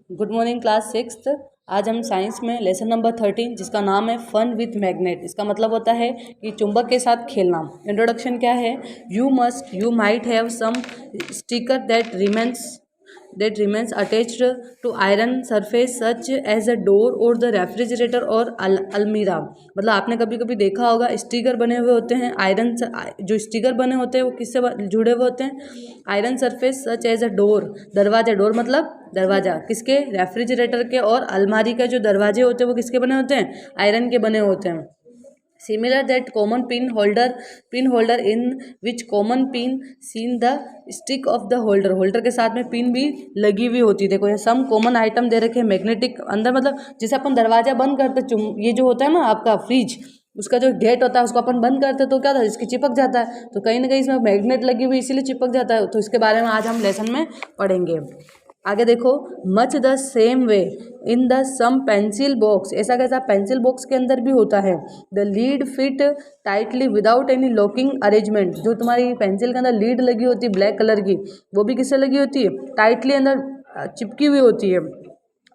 Good morning class sixth. आज हम science में लेसन नंबर 13 जिसका नाम है फन विथ मैग्नेट। इसका मतलब होता है कि चुंबक के साथ खेलना। इंट्रोडक्शन क्या है? You might have some sticker that remains attached to iron surface such as a door और द रेफ्रिजरेटर और अलमीरा। मतलब आपने कभी कभी देखा होगा स्टिकर बने हुए होते हैं आयरन जो स्टिकर बने होते हैं वो किससे जुड़े हुए होते हैं? Iron surface such as a door, दरवाजा। डोर मतलब दरवाजा किसके? रेफ्रिजरेटर के। और अलमारी का जो दरवाजे होते हैं वो किसके बने होते हैं? आयरन के बने होते हैं। Similar that common pin holder in which common pin seen the stick of the holder के साथ में पिन भी लगी हुई होती है। देखो ये सम कॉमन आइटम दे रखे हैं मैग्नेटिक अंदर। मतलब जैसे अपन दरवाजा बंद करते, ये जो होता है ना आपका फ्रिज, उसका जो गेट होता है उसको अपन बंद करते तो क्या था, इसकी चिपक जाता है। तो कहीं ना कहीं इसमें मैग्नेट लगी हुई इसीलिए चिपक जाता है। तो इसके बारे में आज हम लेसन में पढ़ेंगे। आगे देखो, much the same way in the some pencil box. ऐसा कैसा? पेंसिल बॉक्स के अंदर भी होता है। The lead fit tightly without any locking arrangement. जो तुम्हारी पेंसिल के अंदर लीड लगी होती है ब्लैक कलर की, वो भी किससे लगी होती है? टाइटली अंदर चिपकी हुई होती है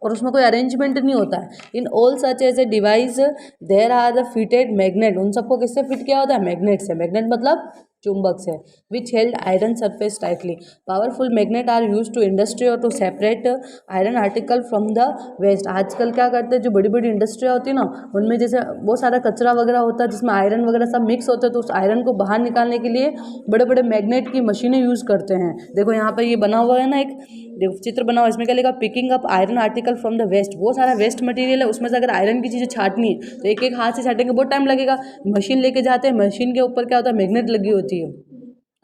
और उसमें कोई अरेंजमेंट नहीं होता है। In all such as a device there are the fitted magnet. उन सबको किससे फिट किया होता है? मैग्नेट से। मैग्नेट मतलब चुंबक से। Which held iron surface tightly. Powerful magnet are use to industry और to separate iron article from the waste. आजकल क्या करते हैं, जो बड़ी बड़ी इंडस्ट्रियाँ होती है ना, उनमें जैसे बहुत सारा कचरा वगैरह होता है जिसमें आयरन वगैरह सब मिक्स होते हैं, तो उस आयरन को बाहर निकालने के लिए बड़े बड़े मैग्नेट की मशीनें यूज़ करते हैं। देखो यहाँ पर ये बना हुआ है ना, एक देखो चित्र बना हुआ है, इसमें क्या लिखा? Picking up iron article from the waste. वो सारा वेस्ट मटेरियल है, उसमें से अगर आयरन की चीज़ें छाटनी है तो एक एक हाथ से छाटेंगे, बहुत टाइम लगेगा। मशीन लेके जाते हैं, मशीन के ऊपर क्या होता है? मैग्नेट लगी होती है।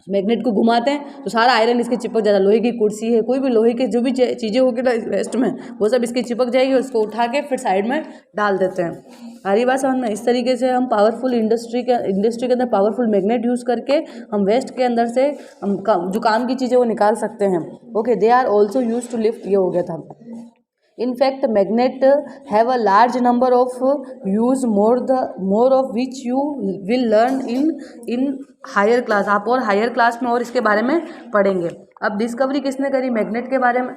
मैग्नेट को घुमाते हैं तो सारा आयरन इसके चिपक जाता है। लोहे की कुर्सी है, कोई भी लोहे के जो भी चीज़ें होगी ना वेस्ट में, वो सब इसकी चिपक जाएगी। उसको उठा के फिर साइड में डाल देते हैं। हरी बात समझ में? इस तरीके से हम पावरफुल इंडस्ट्री के अंदर पावरफुल मैग्नेट यूज़ करके हम वेस्ट के अंदर से हम जो काम की चीज़ें वो निकाल सकते हैं। Okay, they are also use to lift. ये हो गया था। In fact, magnet have a large number of use, more of which you will learn in higher class। आप और हायर क्लास में और इसके बारे में पढ़ेंगे। अब डिस्कवरी किसने करी मैग्नेट के बारे में?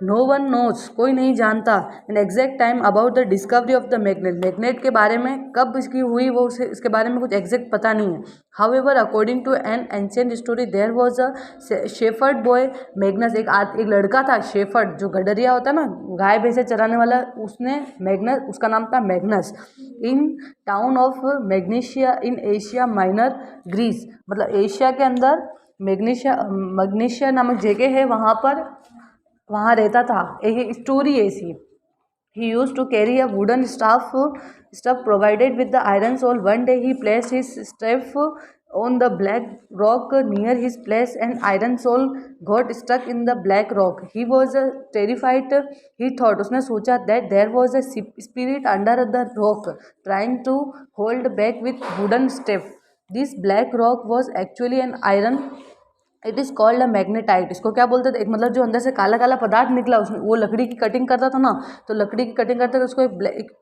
नो वन नोज, कोई नहीं जानता an exact time about the discovery of the magnet. Magnet के बारे में कब इसकी हुई वो इसके बारे में कुछ एग्जैक्ट पता नहीं है। However according to an ancient story there was a shepherd boy Magnus. एक लड़का था शेफर्ड, जो गडरिया होता है ना, गाय भैंसे चराने वाला, उसने मैग्नस, उसका नाम था Magnus, in town of Magnesia in Asia Minor Greece. मतलब एशिया के अंदर मैग्नीशिया नामक जगह है, वहाँ रहता था। एक स्टोरी ऐसी। He use to carry a wooden stuff provided with the iron sole. One day he place his stuff on the black rock near his place and iron sole got stuck in the black rock. He was terrified. He thought, उसने सोचा, that there was a spirit under the rock trying to hold back with wooden step. This black rock was actually an iron. It is called a magnetite. इसको क्या बोलते थे? एक मतलब जो अंदर से काला काला पदार्थ निकला, उसमें वो लकड़ी की कटिंग करता था ना, तो लकड़ी की कटिंग करते थे उसको एक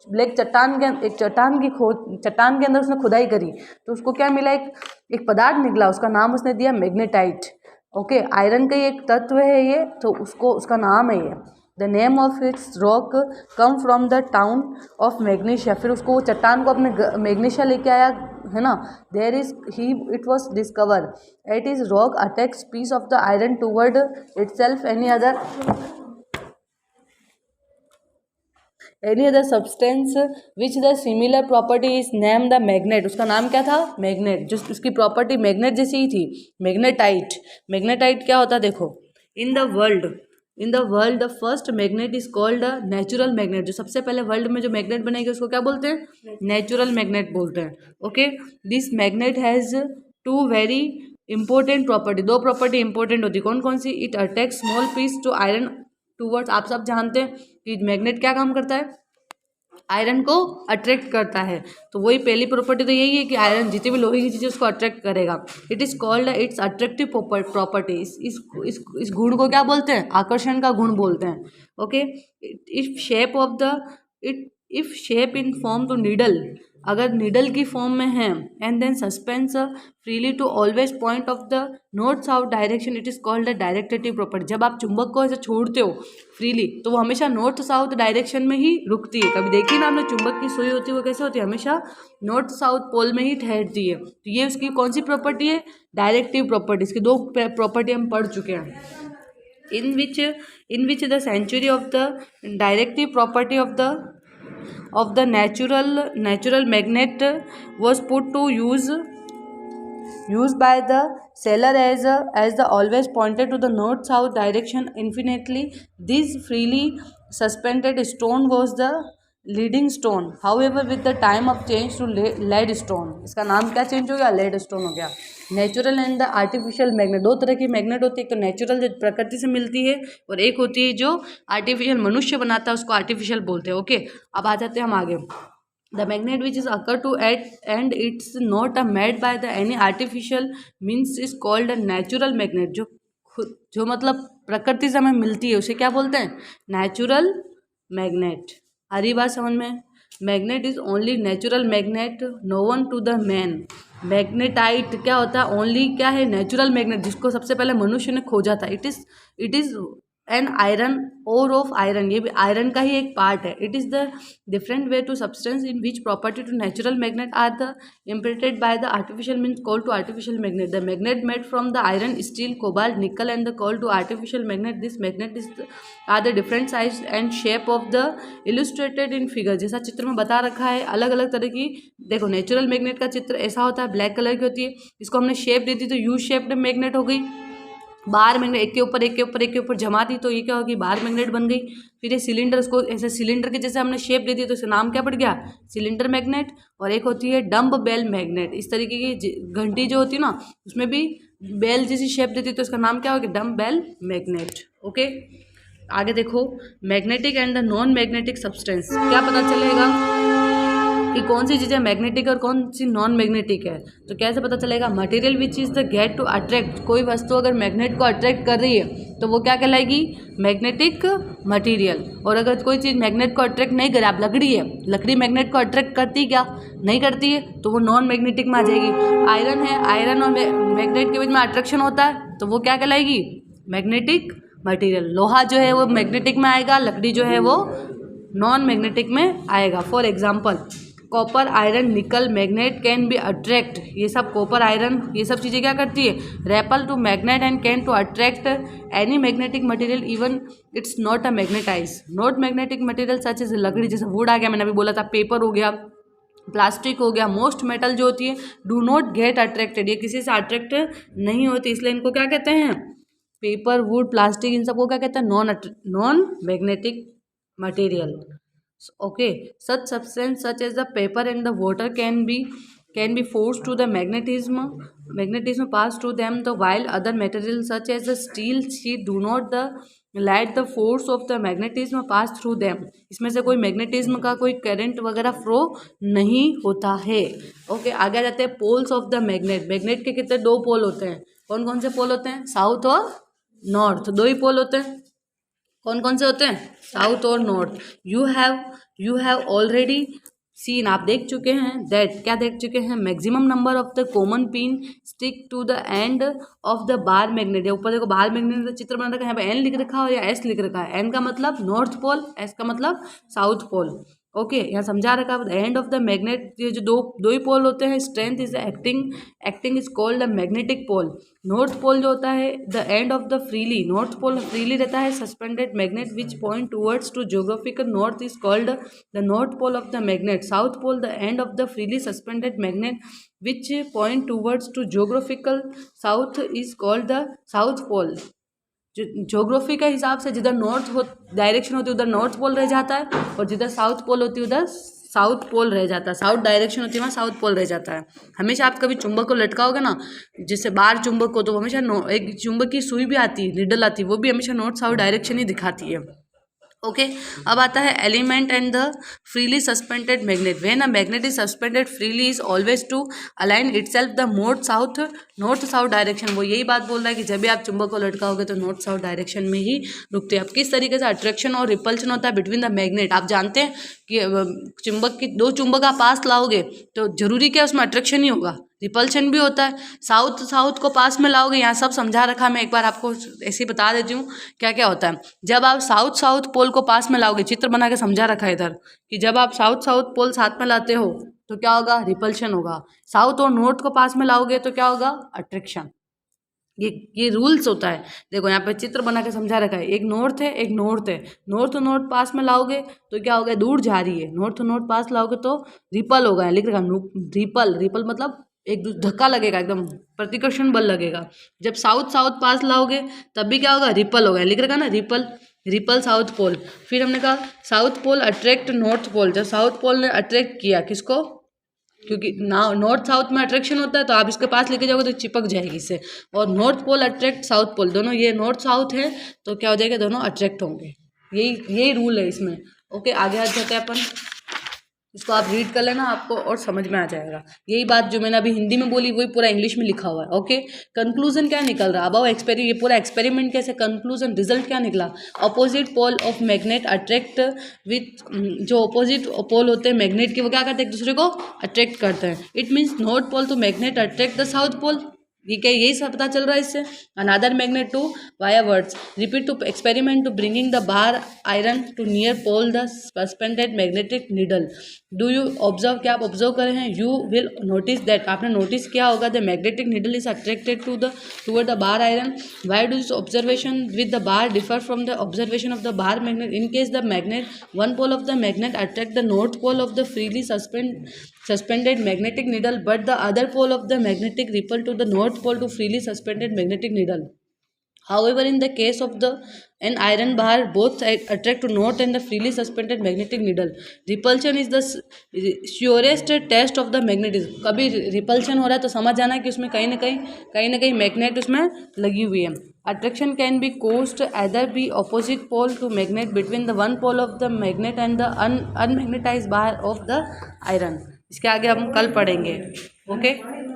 ब्लैक चट्टान के अंदर उसने खुदाई करी, तो उसको क्या मिला? एक पदार्थ निकला, उसका नाम उसने दिया मैग्नेटाइट। ओके, आयरन का ही एक तत्व है ये, तो उसका नाम है ये। The name of its rock come from the town of magnesia. फिर उसको वो चट्टान को अपने मैग्नीशिया लेके आया, है ना। There is he it was discover at is rock attracts piece of the iron toward itself any other substance which the similar property is name the magnet. उसका नाम क्या था? मैग्नेट। जो उसकी प्रॉपर्टी मैग्नेट जैसी ही थी, मैग्नेटाइट क्या होता? देखो, in the world the first magnet is called a natural magnet. जो सबसे पहले वर्ल्ड में जो मैग्नेट बनेगी उसको क्या बोलते हैं? नेचुरल मैग्नेट बोलते हैं। Okay, this magnet has two very important property. दो प्रॉपर्टी इंपॉर्टेंट होती है। कौन कौन सी? It attacks small piece to iron towards. आप सब जानते हैं कि मैग्नेट क्या काम करता है? आयरन को अट्रैक्ट करता है। तो वही पहली प्रॉपर्टी तो यही है कि आयरन जितनी भी लोहे की चीज़ें उसको अट्रैक्ट करेगा। It is called its attractive property. इस गुण को क्या बोलते हैं? आकर्षण का गुण बोलते हैं। Okay, if shape in form to needle अगर नीडल की फॉर्म में है and then suspense freely to always point of the north south direction, it is called the directive property. जब आप चुंबक को ऐसे छोड़ते हो फ्रीली तो वो हमेशा नॉर्थ साउथ डायरेक्शन में ही रुकती है। कभी देखिए ना आपने चुंबक की सुई होती है वो कैसे होती है, हमेशा नॉर्थ साउथ पोल में ही ठहरती है। तो ये उसकी कौन सी प्रॉपर्टी है, डायरेक्टिव प्रॉपर्टी। इसकी दो प्रॉपर्टी हम पढ़ चुके हैं। in which the century of the directive property of the natural magnet was put to use by the sailor as the always pointed to the north south direction infinitely. This freely suspended stone was the leading stone, however with the time of change to lead stone. इसका नाम क्या change हो गया, lead stone हो गया। Natural and the artificial magnet, दो तरह की मैग्नेट होती है, एक तो नेचुरल जो प्रकृति से मिलती है और एक होती है जो आर्टिफिशियल मनुष्य बनाता है, उसको आर्टिफिशियल बोलते हैं। ओके, अब आ जाते हैं हम आगे। The magnet which is occur to at and it's not a made by the any artificial means is called a natural magnet. जो मतलब प्रकृति से हमें मिलती है उसे क्या बोलते हैं, नेचुरल मैग्नेट। हरी बात समझ में। Magnet is only natural magnet known to the man. Magnetite क्या होता है, ओनली क्या है, नेचुरल मैग्नेट, जिसको सबसे पहले मनुष्य ने खोजा था। It is an iron ore of iron, ये भी आयरन का ही एक पार्ट है। It is the different way to substance in which property to natural magnet are the imprinted by the artificial means called to artificial magnet. The magnet made from the iron, steel, cobalt, nickel and the called to artificial magnet. This magnet is are the different size and shape of the illustrated in figure. जैसा चित्र में बता रखा है, अलग अलग तरह की। देखो नेचुरल मैग्नेट का चित्र ऐसा होता है, ब्लैक कलर की होती है। इसको हमने शेप दे दी तो यू शेप्ड मैग्नेट हो गई। बार मैग्नेट एक के ऊपर एक के ऊपर एक के ऊपर जमा दी तो ये क्या होगी, बार मैग्नेट बन गई। फिर ये सिलेंडर, उसको ऐसे सिलेंडर के जैसे हमने शेप दे दी तो इसका नाम क्या पड़ गया, सिलेंडर मैग्नेट। और एक होती है डम्ब बेल मैग्नेट। इस तरीके की घंटी जो होती है ना, उसमें भी बेल जैसी शेप देती तो इसका नाम क्या होगा, डम्ब बेल मैग्नेट। ओके, आगे देखो, magnetic and the non magnetic substance. क्या पता चलेगा कि कौन सी चीज़ें मैग्नेटिक और कौन सी नॉन मैग्नेटिक है, तो कैसे पता चलेगा। Material which is the get to attract. कोई वस्तु अगर मैग्नेट को अट्रैक्ट कर रही है तो वो क्या कहलाएगी, मैग्नेटिक मटेरियल। और अगर कोई चीज़ मैग्नेट को अट्रैक्ट नहीं करे, आप लकड़ी है, लकड़ी मैग्नेट को अट्रैक्ट करती क्या, नहीं करती है, तो वो नॉन मैग्नेटिक में आ जाएगी। आयरन है, आयरन और मैग्नेट के बीच में अट्रैक्शन होता है तो वो क्या कहलाएगी, मैग्नेटिक मटेरियल। लोहा जो है वो मैग्नेटिक में आएगा, लकड़ी जो है वो नॉन मैग्नेटिक में आएगा। फॉर एग्जाम्पल, कॉपर, आयरन, निकल, मैग्नेट कैन बी अट्रैक्ट। ये सब कॉपर, आयरन, ये सब चीज़ें क्या करती है, repel to magnet and can to attract any magnetic material even it's not a magnetize. Not magnetic material such as लकड़ी, जैसे वुड आ गया, मैंने अभी बोला था, पेपर हो गया, प्लास्टिक हो गया, मोस्ट मेटल जो होती है डू नॉट गेट अट्रैक्टेड, ये किसी से अट्रैक्ट नहीं होती, इसलिए इनको क्या कहते हैं, पेपर, वुड, प्लास्टिक, इन सबको क्या कहते हैं, non magnetic material. Okay, such substance such as the paper and the water can be forced to the magnetism pass through them, the while other materials such as the steel sheet do not let the force of the magnetism pass through them। इसमें से कोई magnetism का कोई current वगैरह flow नहीं होता है। Okay, आगे जाते हैं poles of the magnet. Magnet के कितने, दो पोल होते हैं। कौन कौन से पोल होते हैं, साउथ और नॉर्थ, दो ही पोल होते हैं। कौन कौन से होते हैं, साउथ और north. You have already seen, आप देख चुके हैं, दैट क्या देख चुके हैं, maximum number of the common pin stick to the end of the bar magnet. ऊपर देखो बार मैग्नेट का चित्र बना रखा है, यहाँ पे एन लिख रखा है और या एस लिख रखा है। एन का मतलब नॉर्थ पोल, एस का मतलब साउथ पोल। ओके, यहाँ समझा रखा है। एंड ऑफ द मैग्नेट, ये जो दो ही पोल होते हैं, strength is acting is called the magnetic pole. North pole जो होता है, the end of the freely, north pole freely रहता है, suspended magnet which point towards to geographical north is called the north pole of the magnet. South pole, the end of the freely suspended magnet which point towards to geographical south is called the south pole. Geography के हिसाब से जिधर north direction होती है उधर north pole रह जाता है, और जिधर साउथ पोल होती है उधर साउथ पोल रह जाता है। साउथ डायरेक्शन होती है वहाँ साउथ पोल रह जाता है। हमेशा आप कभी चुंबक को लटकाओगे ना, जिससे बाहर चुंबक को, तो वो हमेशा एक चुंबक की सुई भी आती है, निडल आती है, वो भी हमेशा नॉर्थ साउथ डायरेक्शन ही दिखाती है। ओके, अब आता है element and the freely suspended magnet. When a magnet is suspended freely is always to align itself the north south direction. वो यही बात बोल रहा है कि जब भी आप चुंबक को लटकाओगे तो नॉर्थ साउथ डायरेक्शन में ही रुकते हैं। अब किस तरीके से अट्रैक्शन और रिपल्शन होता है बिटवीन द मैग्नेट, आप जानते हैं कि चुंबक की दो चुंबक आप पास लाओगे तो जरूरी क्या उसमें अट्रैक्शन ही होगा, रिपल्शन भी होता है। साउथ को पास में लाओगे, यहाँ सब समझा रखा, मैं एक बार आपको ऐसे ही बता देती हूँ क्या क्या होता है। जब आप साउथ पोल को पास में लाओगे, चित्र बना के समझा रखा है इधर कि जब आप साउथ पोल साथ में लाते हो तो क्या होगा, रिपल्शन होगा। साउथ और नॉर्थ को पास में लाओगे तो क्या होगा, अट्रैक्शन। ये रूल्स होता है। देखो यहाँ पे चित्र बना के समझा रखा है, एक नॉर्थ है एक नॉर्थ है, नॉर्थ और नॉर्थ पास में लाओगे तो क्या होगा, दूर जा रही है, नॉर्थ और नॉर्थ पास लाओगे तो रिपल होगा, लिख रखा रिपल मतलब एक धक्का लगेगा, एकदम प्रतिकर्षण बल लगेगा। जब साउथ पास लाओगे तब भी क्या होगा, रिपल होगा, लिख रखा ना, रिपल साउथ पोल। फिर हमने कहा south pole attract north pole, जब साउथ पोल ने अट्रैक्ट किया किसको, क्योंकि नॉर्थ साउथ में अट्रैक्शन होता है तो आप इसके पास लेके जाओगे तो चिपक जाएगी इससे। और north pole attract south pole, दोनों ये नॉर्थ साउथ है तो क्या हो जाएगा, दोनों अट्रैक्ट होंगे। यही रूल है इसमें। ओके, आगे आ जाते हैं अपन, इसको आप रीड कर लेना, आपको और समझ में आ जाएगा। यही बात जो मैंने अभी हिंदी में बोली वही पूरा इंग्लिश में लिखा हुआ है। ओके, कंक्लूजन क्या निकल रहा है, अब ये पूरा एक्सपेरिमेंट कैसे, कंक्लूजन रिजल्ट क्या निकला, opposite pole of magnet attract with, जो अपोजिट पोल होते हैं मैग्नेट के वो क्या करते हैं, एक दूसरे को अट्रैक्ट करते हैं। It means north pole to magnet attract the south pole, ये क्या, यही सब पता चल रहा है इससे। Another magnet to via words repeat to experiment to bringing the bar iron to near pole the suspended magnetic needle. Do you observe, क्या आप ऑब्जर्व कर रहे हैं, यू विल नोटिस दैट, आपने नोटिस किया होगा, the magnetic needle is attracted toward the bar iron. Why do this observation with the bar differ from the observation of the bar magnet, in case the magnet one pole of the magnet attract the north pole of the freely suspended magnetic needle but the other pole of the magnetic repel to the north pole to freely suspended magnetic needle. However, in the case of an iron bar, both attract to north and the freely suspended magnetic needle. Repulsion is the surest test of the magnetism. कभी repulsion हो रहा है तो समझ जाना कि उसमें कहीं ना कहीं magnet उसमें लगी हुई है। Attraction can be caused either be opposite pole to magnet between the one pole of the magnet and the unmagnetized bar of the iron. इसके आगे हम कल पढ़ेंगे। ओके।